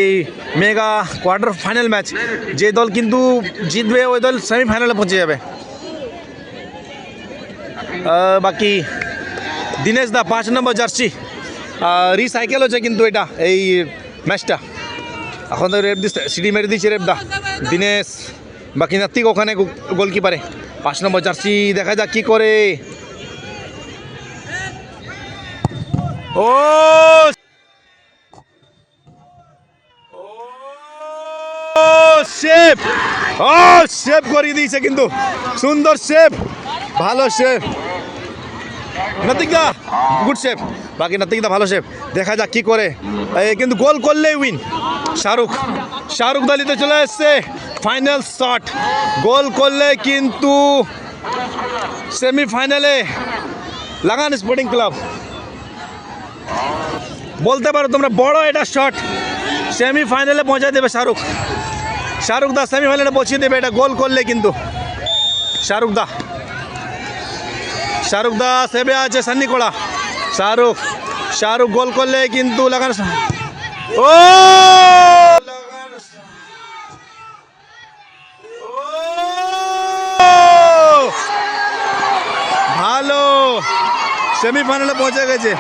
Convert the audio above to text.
এই mega quarter final match, যে দল কিন্তু জিতবে ওই দল সেমিফাইনালে পৌঁছে যাবে। বাকি দিনেশ দা 5 নম্বর জার্সি রিসাইকেল হচ্ছে কিন্তু এটা এই ম্যাচটা এখন তো রেপ দিচ্ছে, সিডি মেরে দিচ্ছে রেপ দা দিনেশ। বাকি নাত্তিক ওখানে গোলকিপারে 5 নম্বর জার্সি, দেখা যাক কি করে। ও শেপ, ও শেপ করিয়ে দিয়েছে কিন্তু, সুন্দর শেপ, ভালো শেপ নাতিকদা, গুড শেপ। বাকি নাতিকদা ভালো শেপ, দেখা যাক কি করে। কিন্তু গোল করলেই উইন। শাহরুখ দালিতে চলে এসছে ফাইনাল শট, গোল করলে কিন্তু সেমিফাইনালে লাগান স্পোর্টিং ক্লাব। বলতে পারো তোমরা বড় এটা শট, সেমিফাইনালে পৌঁছে দেবে শাহরুখ দা সেমিফাইনালে পৌঁছে দেবে এটা গোল করলে কিন্তু। শাহরুখ দা সেবে আছে সান্নিকোড়া। শাহরুখ গোল করলে কিন্তু লাগান। ও ভালো, সেমিফাইনালে পৌঁছে গেছে।